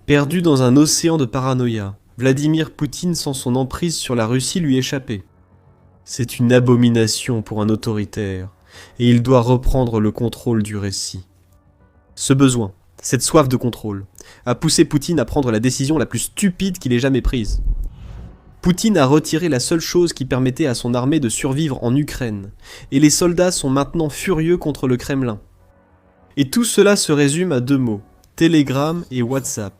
Perdu dans un océan de paranoïa, Vladimir Poutine sent son emprise sur la Russie lui échapper. C'est une abomination pour un autoritaire, et il doit reprendre le contrôle du récit. Ce besoin, cette soif de contrôle, a poussé Poutine à prendre la décision la plus stupide qu'il ait jamais prise. Poutine a retiré la seule chose qui permettait à son armée de survivre en Ukraine, et les soldats sont maintenant furieux contre le Kremlin. Et tout cela se résume à deux mots, Telegram et WhatsApp.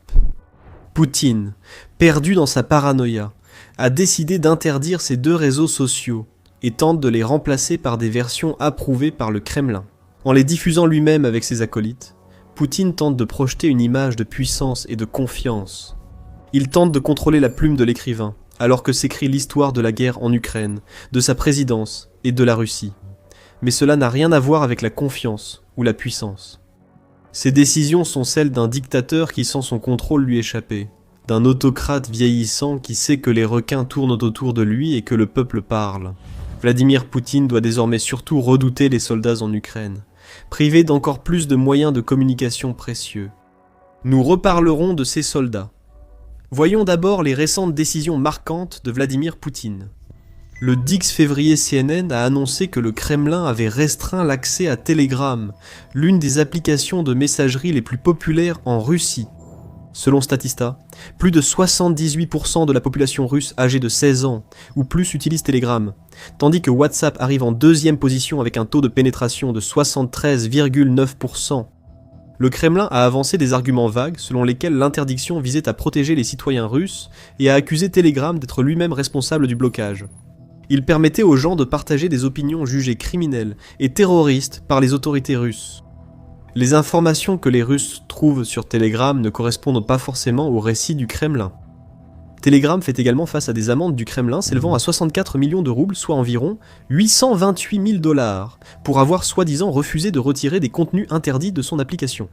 Poutine, perdu dans sa paranoïa, a décidé d'interdire ces deux réseaux sociaux et tente de les remplacer par des versions approuvées par le Kremlin. En les diffusant lui-même avec ses acolytes, Poutine tente de projeter une image de puissance et de confiance. Il tente de contrôler la plume de l'écrivain, alors que s'écrit l'histoire de la guerre en Ukraine, de sa présidence et de la Russie. Mais cela n'a rien à voir avec la confiance ou la puissance. Ces décisions sont celles d'un dictateur qui sent son contrôle lui échapper, d'un autocrate vieillissant qui sait que les requins tournent autour de lui et que le peuple parle. Vladimir Poutine doit désormais surtout redouter les soldats en Ukraine, privés d'encore plus de moyens de communication précieux. Nous reparlerons de ces soldats. Voyons d'abord les récentes décisions marquantes de Vladimir Poutine. Le 10 février, CNN a annoncé que le Kremlin avait restreint l'accès à Telegram, l'une des applications de messagerie les plus populaires en Russie. Selon Statista, plus de 78% de la population russe âgée de 16 ans ou plus utilise Telegram, tandis que WhatsApp arrive en deuxième position avec un taux de pénétration de 73,9%. Le Kremlin a avancé des arguments vagues selon lesquels l'interdiction visait à protéger les citoyens russes et a accusé Telegram d'être lui-même responsable du blocage. Il permettait aux gens de partager des opinions jugées criminelles et terroristes par les autorités russes. Les informations que les Russes trouvent sur Telegram ne correspondent pas forcément au récit du Kremlin. Telegram fait également face à des amendes du Kremlin s'élevant à 64 millions de roubles, soit environ 828 000 $, pour avoir soi-disant refusé de retirer des contenus interdits de son application.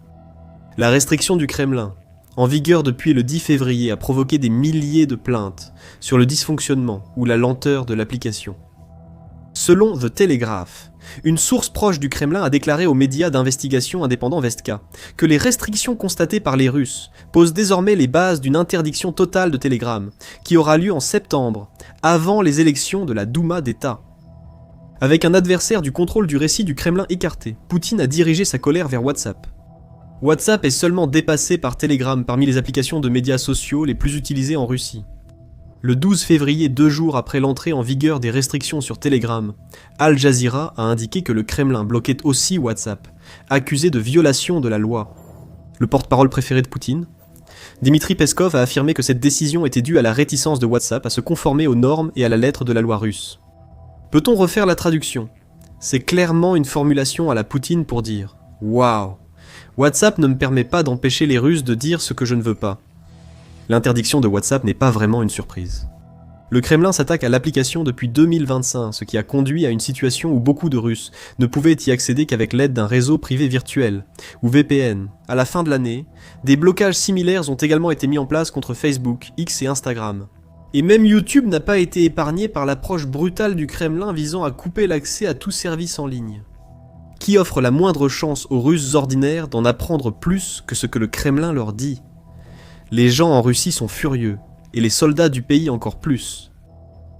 La restriction du Kremlin, en vigueur depuis le 10 février, a provoqué des milliers de plaintes sur le dysfonctionnement ou la lenteur de l'application. Selon The Telegraph, une source proche du Kremlin a déclaré aux médias d'investigation indépendants Vestka que les restrictions constatées par les Russes posent désormais les bases d'une interdiction totale de Telegram, qui aura lieu en septembre, avant les élections de la Douma d'État. Avec un adversaire du contrôle du récit du Kremlin écarté, Poutine a dirigé sa colère vers WhatsApp. WhatsApp est seulement dépassé par Telegram parmi les applications de médias sociaux les plus utilisées en Russie. Le 12 février, 2 jours après l'entrée en vigueur des restrictions sur Telegram, Al Jazeera a indiqué que le Kremlin bloquait aussi WhatsApp, accusé de violation de la loi. Le porte-parole préféré de Poutine, Dmitri Peskov, a affirmé que cette décision était due à la réticence de WhatsApp à se conformer aux normes et à la lettre de la loi russe. Peut-on refaire la traduction ? C'est clairement une formulation à la Poutine pour dire « Waouh, WhatsApp ne me permet pas d'empêcher les Russes de dire ce que je ne veux pas. » L'interdiction de WhatsApp n'est pas vraiment une surprise. Le Kremlin s'attaque à l'application depuis 2025, ce qui a conduit à une situation où beaucoup de Russes ne pouvaient y accéder qu'avec l'aide d'un réseau privé virtuel, ou VPN. À la fin de l'année, des blocages similaires ont également été mis en place contre Facebook, X et Instagram. Et même YouTube n'a pas été épargné par l'approche brutale du Kremlin visant à couper l'accès à tout service en ligne. Qui offre la moindre chance aux Russes ordinaires d'en apprendre plus que ce que le Kremlin leur dit ? Les gens en Russie sont furieux, et les soldats du pays encore plus.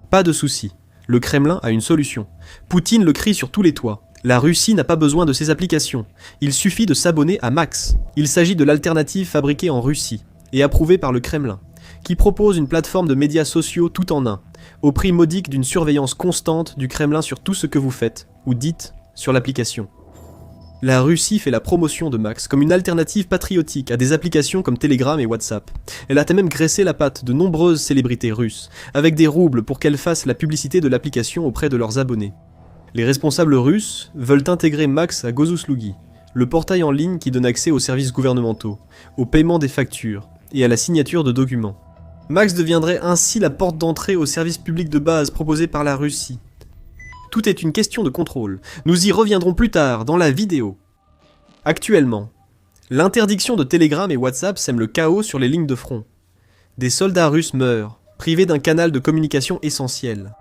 Pas de souci, le Kremlin a une solution. Poutine le crie sur tous les toits. La Russie n'a pas besoin de ces applications. Il suffit de s'abonner à Max. Il s'agit de l'alternative fabriquée en Russie, et approuvée par le Kremlin, qui propose une plateforme de médias sociaux tout en un, au prix modique d'une surveillance constante du Kremlin sur tout ce que vous faites, ou dites, sur l'application. La Russie fait la promotion de Max comme une alternative patriotique à des applications comme Telegram et WhatsApp. Elle a même graissé la patte de nombreuses célébrités russes, avec des roubles pour qu'elles fassent la publicité de l'application auprès de leurs abonnés. Les responsables russes veulent intégrer Max à Gosuslugi, le portail en ligne qui donne accès aux services gouvernementaux, au paiement des factures et à la signature de documents. Max deviendrait ainsi la porte d'entrée aux services publics de base proposés par la Russie. Tout est une question de contrôle. Nous y reviendrons plus tard dans la vidéo. Actuellement, l'interdiction de Telegram et WhatsApp sème le chaos sur les lignes de front. Des soldats russes meurent, privés d'un canal de communication essentiel.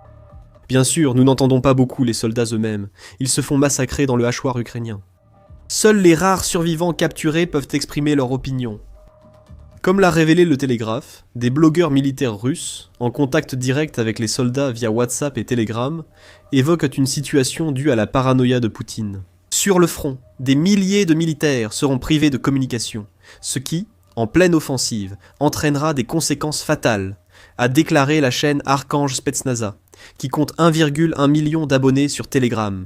Bien sûr, nous n'entendons pas beaucoup les soldats eux-mêmes. Ils se font massacrer dans le hachoir ukrainien. Seuls les rares survivants capturés peuvent exprimer leur opinion. Comme l'a révélé le Télégraphe, des blogueurs militaires russes, en contact direct avec les soldats via WhatsApp et Telegram, évoquent une situation due à la paranoïa de Poutine. Sur le front, des milliers de militaires seront privés de communication, ce qui, en pleine offensive, entraînera des conséquences fatales, a déclaré la chaîne Archange Spetsnaza, qui compte 1,1 million d'abonnés sur Telegram.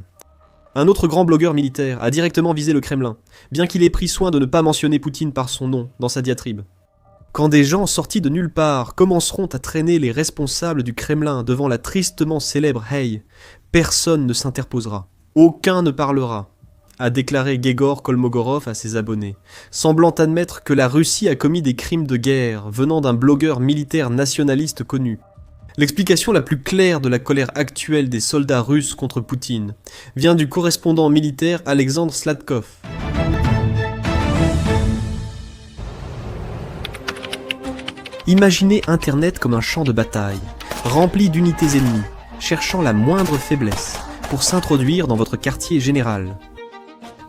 Un autre grand blogueur militaire a directement visé le Kremlin, bien qu'il ait pris soin de ne pas mentionner Poutine par son nom dans sa diatribe. Quand des gens sortis de nulle part commenceront à traîner les responsables du Kremlin devant la tristement célèbre Haye, personne ne s'interposera, aucun ne parlera, a déclaré Gegor Kolmogorov à ses abonnés, semblant admettre que la Russie a commis des crimes de guerre venant d'un blogueur militaire nationaliste connu. L'explication la plus claire de la colère actuelle des soldats russes contre Poutine vient du correspondant militaire Alexandre Sladkov. Imaginez Internet comme un champ de bataille, rempli d'unités ennemies, cherchant la moindre faiblesse pour s'introduire dans votre quartier général.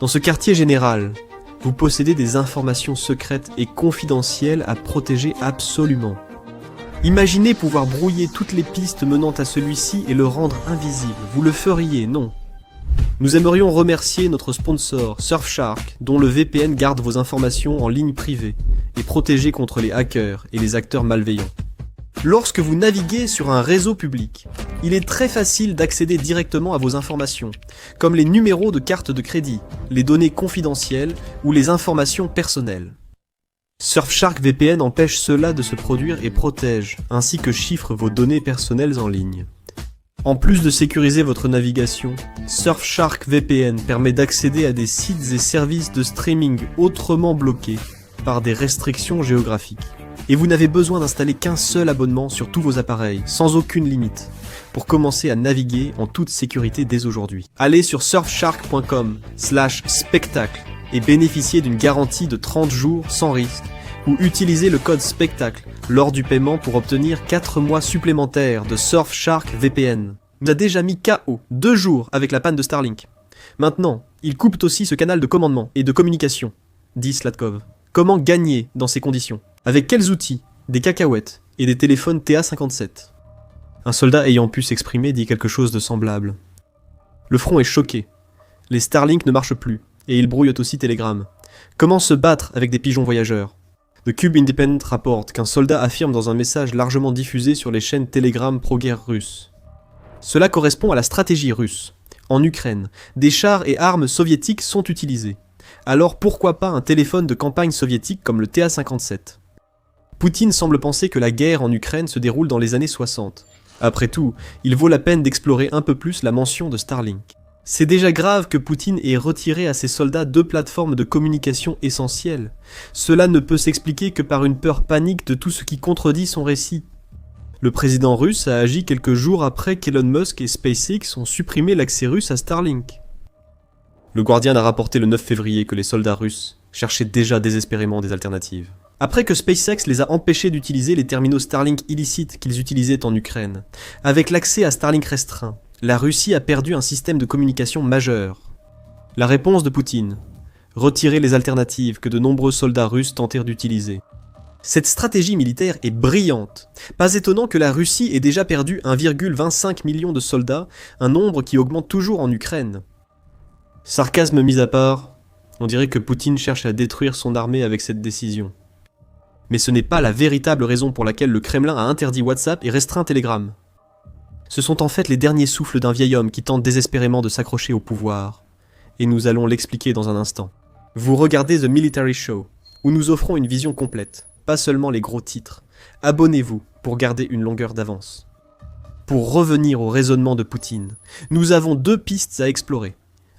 Dans ce quartier général, vous possédez des informations secrètes et confidentielles à protéger absolument. Imaginez pouvoir brouiller toutes les pistes menant à celui-ci et le rendre invisible. Vous le feriez, non? Nous aimerions remercier notre sponsor, Surfshark, dont le VPN garde vos informations en ligne privée et protégé contre les hackers et les acteurs malveillants. Lorsque vous naviguez sur un réseau public, il est très facile d'accéder directement à vos informations, comme les numéros de carte de crédit, les données confidentielles ou les informations personnelles. Surfshark VPN empêche cela de se produire et protège, ainsi que chiffre vos données personnelles en ligne. En plus de sécuriser votre navigation, Surfshark VPN permet d'accéder à des sites et services de streaming autrement bloqués par des restrictions géographiques. Et vous n'avez besoin d'installer qu'un seul abonnement sur tous vos appareils, sans aucune limite, pour commencer à naviguer en toute sécurité dès aujourd'hui. Allez sur surfshark.com/spectacle et bénéficiez d'une garantie de 30 jours sans risque, ou utilisez le code SPECTACLE lors du paiement pour obtenir 4 mois supplémentaires de Surfshark VPN. Nous a déjà mis KO 2 jours avec la panne de Starlink. Maintenant, ils coupent aussi ce canal de commandement et de communication, dit Sladkov. Comment gagner dans ces conditions? Avec quels outils? Des cacahuètes et des téléphones TA57. Un soldat ayant pu s'exprimer dit quelque chose de semblable. Le front est choqué. Les Starlink ne marchent plus, et ils brouillent aussi Telegram. Comment se battre avec des pigeons voyageurs? The Cube Independent rapporte qu'un soldat affirme dans un message largement diffusé sur les chaînes Telegram pro-guerre russes. Cela correspond à la stratégie russe. En Ukraine, des chars et armes soviétiques sont utilisés. Alors pourquoi pas un téléphone de campagne soviétique comme le TA57? Poutine semble penser que la guerre en Ukraine se déroule dans les années 60. Après tout, il vaut la peine d'explorer un peu plus la mention de Starlink. C'est déjà grave que Poutine ait retiré à ses soldats 2 plateformes de communication essentielles. Cela ne peut s'expliquer que par une peur panique de tout ce qui contredit son récit. Le président russe a agi quelques jours après qu'Elon Musk et SpaceX ont supprimé l'accès russe à Starlink. Le Guardian a rapporté le 9 février que les soldats russes cherchaient déjà désespérément des alternatives. Après que SpaceX les a empêchés d'utiliser les terminaux Starlink illicites qu'ils utilisaient en Ukraine, avec l'accès à Starlink restreint, la Russie a perdu un système de communication majeur. La réponse de Poutine: retirer les alternatives que de nombreux soldats russes tentèrent d'utiliser. Cette stratégie militaire est brillante. Pas étonnant que la Russie ait déjà perdu 1,25 million de soldats, un nombre qui augmente toujours en Ukraine. Sarcasme mis à part, on dirait que Poutine cherche à détruire son armée avec cette décision. Mais ce n'est pas la véritable raison pour laquelle le Kremlin a interdit WhatsApp et restreint Telegram. Ce sont en fait les derniers souffles d'un vieil homme qui tente désespérément de s'accrocher au pouvoir. Et nous allons l'expliquer dans un instant. Vous regardez The Military Show, où nous offrons une vision complète, pas seulement les gros titres. Abonnez-vous pour garder une longueur d'avance. Pour revenir au raisonnement de Poutine, nous avons 2 pistes à explorer.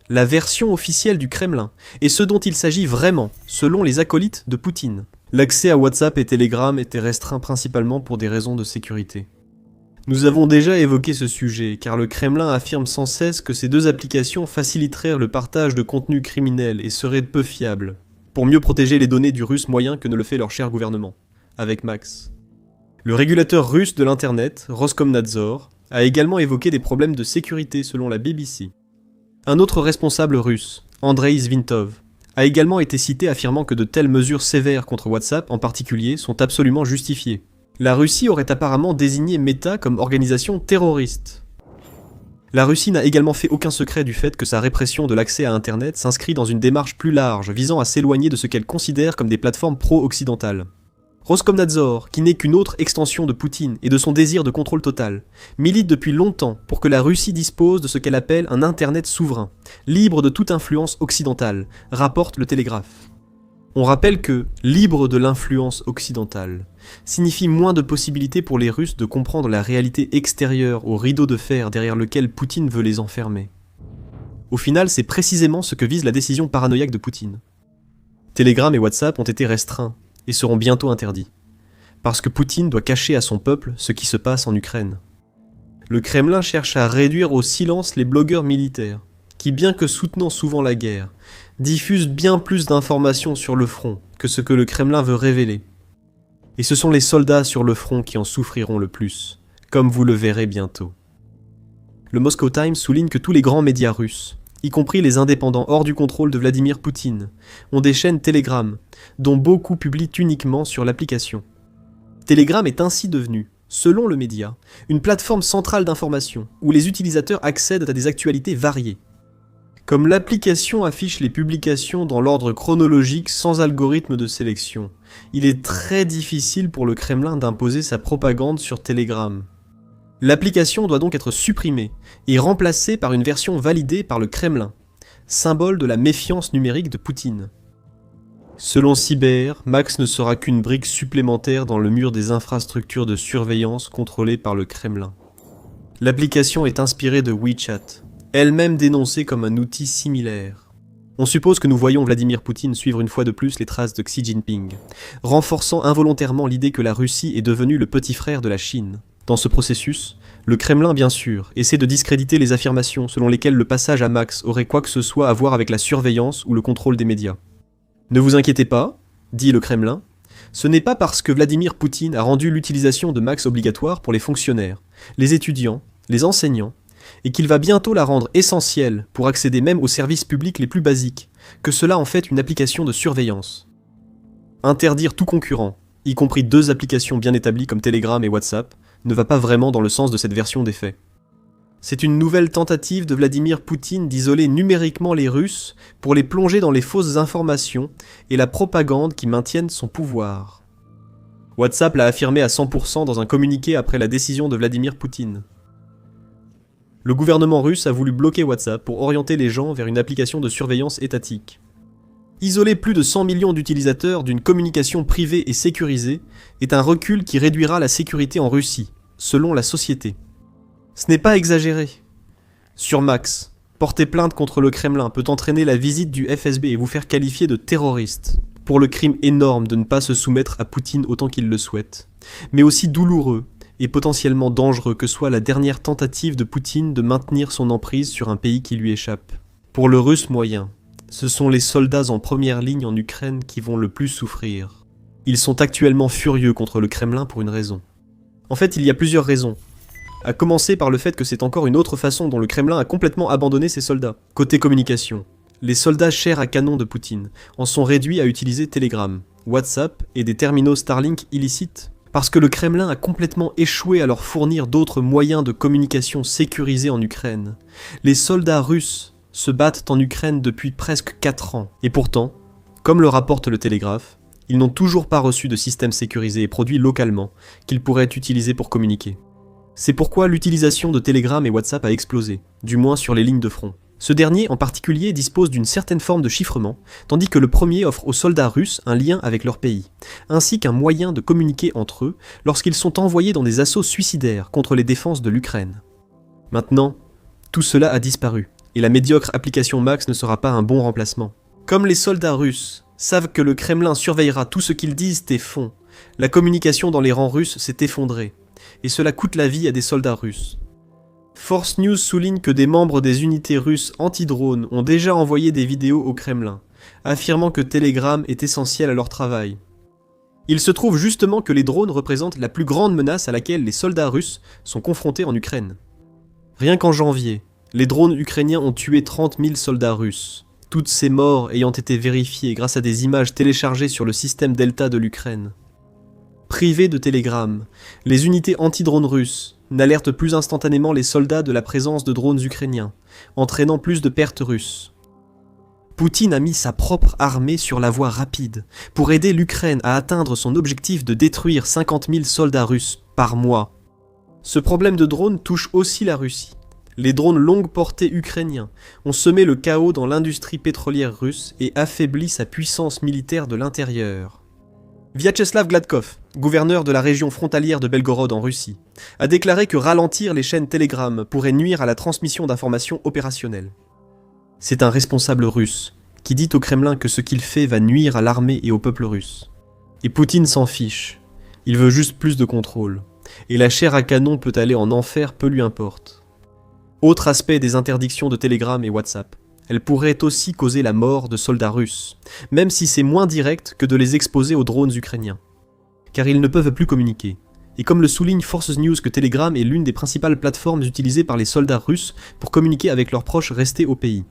La version officielle du Kremlin, et ce dont il s'agit vraiment, selon les acolytes de Poutine. L'accès à WhatsApp et Telegram était restreint principalement pour des raisons de sécurité. Nous avons déjà évoqué ce sujet, car le Kremlin affirme sans cesse que ces 2 applications faciliteraient le partage de contenus criminels et seraient peu fiables, pour mieux protéger les données du russe moyen que ne le fait leur cher gouvernement, avec Max. Le régulateur russe de l'Internet, Roskomnadzor, a également évoqué des problèmes de sécurité selon la BBC. Un autre responsable russe, Andrei Zvintov, a également été cité affirmant que de telles mesures sévères contre WhatsApp en particulier sont absolument justifiées. La Russie aurait apparemment désigné Meta comme organisation terroriste. La Russie n'a également fait aucun secret du fait que sa répression de l'accès à Internet s'inscrit dans une démarche plus large visant à s'éloigner de ce qu'elle considère comme des plateformes pro-occidentales. Roskomnadzor, qui n'est qu'une autre extension de Poutine et de son désir de contrôle total, milite depuis longtemps pour que la Russie dispose de ce qu'elle appelle un Internet souverain, libre de toute influence occidentale, rapporte le Télégraphe. On rappelle que « libre de l'influence occidentale » signifie moins de possibilités pour les Russes de comprendre la réalité extérieure au rideau de fer derrière lequel Poutine veut les enfermer. Au final, c'est précisément ce que vise la décision paranoïaque de Poutine. Telegram et WhatsApp ont été restreints et seront bientôt interdits, parce que Poutine doit cacher à son peuple ce qui se passe en Ukraine. Le Kremlin cherche à réduire au silence les blogueurs militaires, qui, bien que soutenant souvent la guerre, diffusent bien plus d'informations sur le front que ce que le Kremlin veut révéler. Et ce sont les soldats sur le front qui en souffriront le plus, comme vous le verrez bientôt. Le Moscow Times souligne que tous les grands médias russes, y compris les indépendants hors du contrôle de Vladimir Poutine, ont des chaînes Telegram, dont beaucoup publient uniquement sur l'application. Telegram est ainsi devenu, selon le média, une plateforme centrale d'information, où les utilisateurs accèdent à des actualités variées. Comme l'application affiche les publications dans l'ordre chronologique sans algorithme de sélection, il est très difficile pour le Kremlin d'imposer sa propagande sur Telegram. L'application doit donc être supprimée et remplacée par une version validée par le Kremlin, symbole de la méfiance numérique de Poutine. Selon Cyber, Max ne sera qu'une brique supplémentaire dans le mur des infrastructures de surveillance contrôlées par le Kremlin. L'application est inspirée de WeChat, elle-même dénoncée comme un outil similaire. On suppose que nous voyons Vladimir Poutine suivre une fois de plus les traces de Xi Jinping, renforçant involontairement l'idée que la Russie est devenue le petit frère de la Chine. Dans ce processus, le Kremlin, bien sûr, essaie de discréditer les affirmations selon lesquelles le passage à Max aurait quoi que ce soit à voir avec la surveillance ou le contrôle des médias. Ne vous inquiétez pas, dit le Kremlin, ce n'est pas parce que Vladimir Poutine a rendu l'utilisation de Max obligatoire pour les fonctionnaires, les étudiants, les enseignants, et qu'il va bientôt la rendre essentielle pour accéder même aux services publics les plus basiques, que cela en fait une application de surveillance. Interdire tout concurrent, y compris deux applications bien établies comme Telegram et WhatsApp, ne va pas vraiment dans le sens de cette version des faits. C'est une nouvelle tentative de Vladimir Poutine d'isoler numériquement les Russes pour les plonger dans les fausses informations et la propagande qui maintiennent son pouvoir. WhatsApp l'a affirmé à 100% dans un communiqué après la décision de Vladimir Poutine. Le gouvernement russe a voulu bloquer WhatsApp pour orienter les gens vers une application de surveillance étatique. Isoler plus de 100 millions d'utilisateurs d'une communication privée et sécurisée est un recul qui réduira la sécurité en Russie, selon la société. Ce n'est pas exagéré. Sur Max, porter plainte contre le Kremlin peut entraîner la visite du FSB et vous faire qualifier de terroriste, pour le crime énorme de ne pas se soumettre à Poutine autant qu'il le souhaite, mais aussi douloureux et potentiellement dangereux que soit la dernière tentative de Poutine de maintenir son emprise sur un pays qui lui échappe. Pour le Russe moyen, ce sont les soldats en première ligne en Ukraine qui vont le plus souffrir. Ils sont actuellement furieux contre le Kremlin pour une raison. En fait, il y a plusieurs raisons. À commencer par le fait que c'est encore une autre façon dont le Kremlin a complètement abandonné ses soldats. Côté communication, les soldats chers à canon de Poutine en sont réduits à utiliser Telegram, WhatsApp et des terminaux Starlink illicites. Parce que le Kremlin a complètement échoué à leur fournir d'autres moyens de communication sécurisés en Ukraine. Les soldats russes se battent en Ukraine depuis presque 4 ans. Et pourtant, comme le rapporte le Télégraphe, ils n'ont toujours pas reçu de système sécurisé et produit localement qu'ils pourraient utiliser pour communiquer. C'est pourquoi l'utilisation de Telegram et WhatsApp a explosé, du moins sur les lignes de front. Ce dernier en particulier dispose d'une certaine forme de chiffrement, tandis que le premier offre aux soldats russes un lien avec leur pays, ainsi qu'un moyen de communiquer entre eux lorsqu'ils sont envoyés dans des assauts suicidaires contre les défenses de l'Ukraine. Maintenant, tout cela a disparu, et la médiocre application Max ne sera pas un bon remplacement. Comme les soldats russes savent que le Kremlin surveillera tout ce qu'ils disent et font, la communication dans les rangs russes s'est effondrée, et cela coûte la vie à des soldats russes. Force News souligne que des membres des unités russes anti-drones ont déjà envoyé des vidéos au Kremlin, affirmant que Telegram est essentiel à leur travail. Il se trouve justement que les drones représentent la plus grande menace à laquelle les soldats russes sont confrontés en Ukraine. Rien qu'en janvier, les drones ukrainiens ont tué 30 000 soldats russes, toutes ces morts ayant été vérifiées grâce à des images téléchargées sur le système Delta de l'Ukraine. Privées de télégrammes, les unités anti-drones russes n'alertent plus instantanément les soldats de la présence de drones ukrainiens, entraînant plus de pertes russes. Poutine a mis sa propre armée sur la voie rapide pour aider l'Ukraine à atteindre son objectif de détruire 50 000 soldats russes par mois. Ce problème de drones touche aussi la Russie. Les drones longue portée ukrainiens ont semé le chaos dans l'industrie pétrolière russe et affaibli sa puissance militaire de l'intérieur. Vyacheslav Gladkov, gouverneur de la région frontalière de Belgorod en Russie, a déclaré que ralentir les chaînes Telegram pourrait nuire à la transmission d'informations opérationnelles. C'est un responsable russe qui dit au Kremlin que ce qu'il fait va nuire à l'armée et au peuple russe. Et Poutine s'en fiche, il veut juste plus de contrôle. Et la chair à canon peut aller en enfer, peu lui importe. Autre aspect des interdictions de Telegram et WhatsApp, elles pourraient aussi causer la mort de soldats russes, même si c'est moins direct que de les exposer aux drones ukrainiens. Car ils ne peuvent plus communiquer. Et comme le souligne Forces News que Telegram est l'une des principales plateformes utilisées par les soldats russes pour communiquer avec leurs proches restés au pays.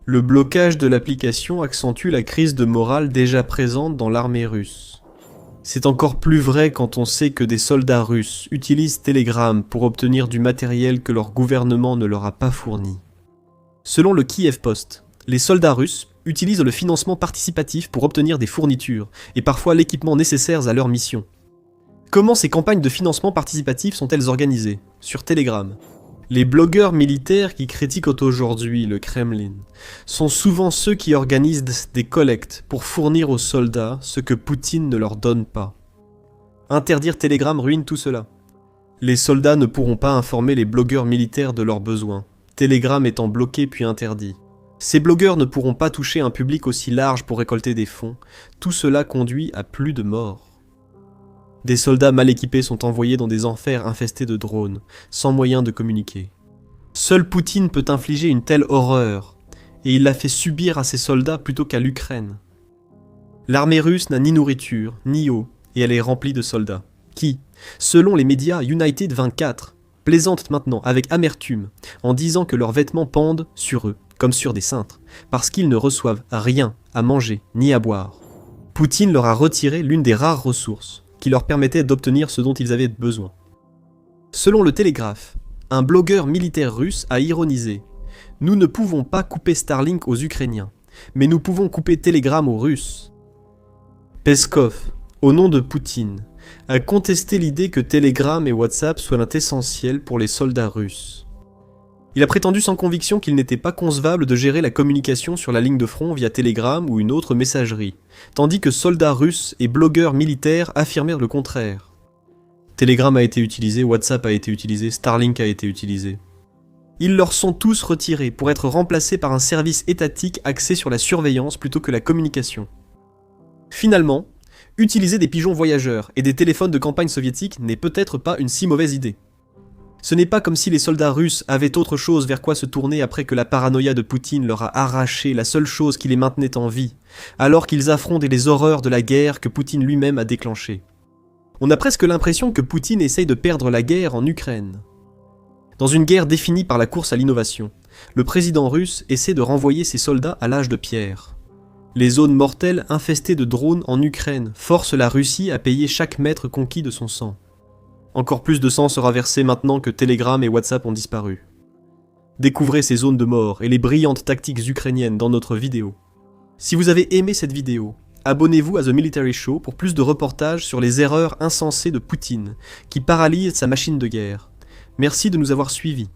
Le blocage de l'application accentue la crise de morale déjà présente dans l'armée russe. C'est encore plus vrai quand on sait que des soldats russes utilisent Telegram pour obtenir du matériel que leur gouvernement ne leur a pas fourni. Selon le Kiev Post, les soldats russes utilisent le financement participatif pour obtenir des fournitures et parfois l'équipement nécessaire à leur mission. Comment ces campagnes de financement participatif sont-elles organisées ? Sur Telegram. Les blogueurs militaires qui critiquent aujourd'hui le Kremlin sont souvent ceux qui organisent des collectes pour fournir aux soldats ce que Poutine ne leur donne pas. Interdire Telegram ruine tout cela. Les soldats ne pourront pas informer les blogueurs militaires de leurs besoins, Telegram étant bloqué puis interdit. Ces blogueurs ne pourront pas toucher un public aussi large pour récolter des fonds, tout cela conduit à plus de morts. Des soldats mal équipés sont envoyés dans des enfers infestés de drones, sans moyen de communiquer. Seul Poutine peut infliger une telle horreur, et il la fait subir à ses soldats plutôt qu'à l'Ukraine. L'armée russe n'a ni nourriture, ni eau, et elle est remplie de soldats, qui, selon les médias United 24, plaisantent maintenant avec amertume, en disant que leurs vêtements pendent sur eux, comme sur des cintres, parce qu'ils ne reçoivent rien à manger ni à boire. Poutine leur a retiré l'une des rares ressources, qui leur permettait d'obtenir ce dont ils avaient besoin. Selon le Télégraphe, un blogueur militaire russe a ironisé « Nous ne pouvons pas couper Starlink aux Ukrainiens, mais nous pouvons couper Telegram aux Russes. » Peskov, au nom de Poutine, a contesté l'idée que Telegram et WhatsApp soient essentiels pour les soldats russes. Il a prétendu sans conviction qu'il n'était pas concevable de gérer la communication sur la ligne de front via Telegram ou une autre messagerie, tandis que soldats russes et blogueurs militaires affirmèrent le contraire. Telegram a été utilisé, WhatsApp a été utilisé, Starlink a été utilisé. Ils leur sont tous retirés pour être remplacés par un service étatique axé sur la surveillance plutôt que la communication. Finalement, utiliser des pigeons voyageurs et des téléphones de campagne soviétiques n'est peut-être pas une si mauvaise idée. Ce n'est pas comme si les soldats russes avaient autre chose vers quoi se tourner après que la paranoïa de Poutine leur a arraché la seule chose qui les maintenait en vie, alors qu'ils affrontent les horreurs de la guerre que Poutine lui-même a déclenchée. On a presque l'impression que Poutine essaye de perdre la guerre en Ukraine. Dans une guerre définie par la course à l'innovation, le président russe essaie de renvoyer ses soldats à l'âge de pierre. Les zones mortelles infestées de drones en Ukraine forcent la Russie à payer chaque mètre conquis de son sang. Encore plus de sang sera versé maintenant que Telegram et WhatsApp ont disparu. Découvrez ces zones de mort et les brillantes tactiques ukrainiennes dans notre vidéo. Si vous avez aimé cette vidéo, abonnez-vous à The Military Show pour plus de reportages sur les erreurs insensées de Poutine, qui paralyse sa machine de guerre. Merci de nous avoir suivis.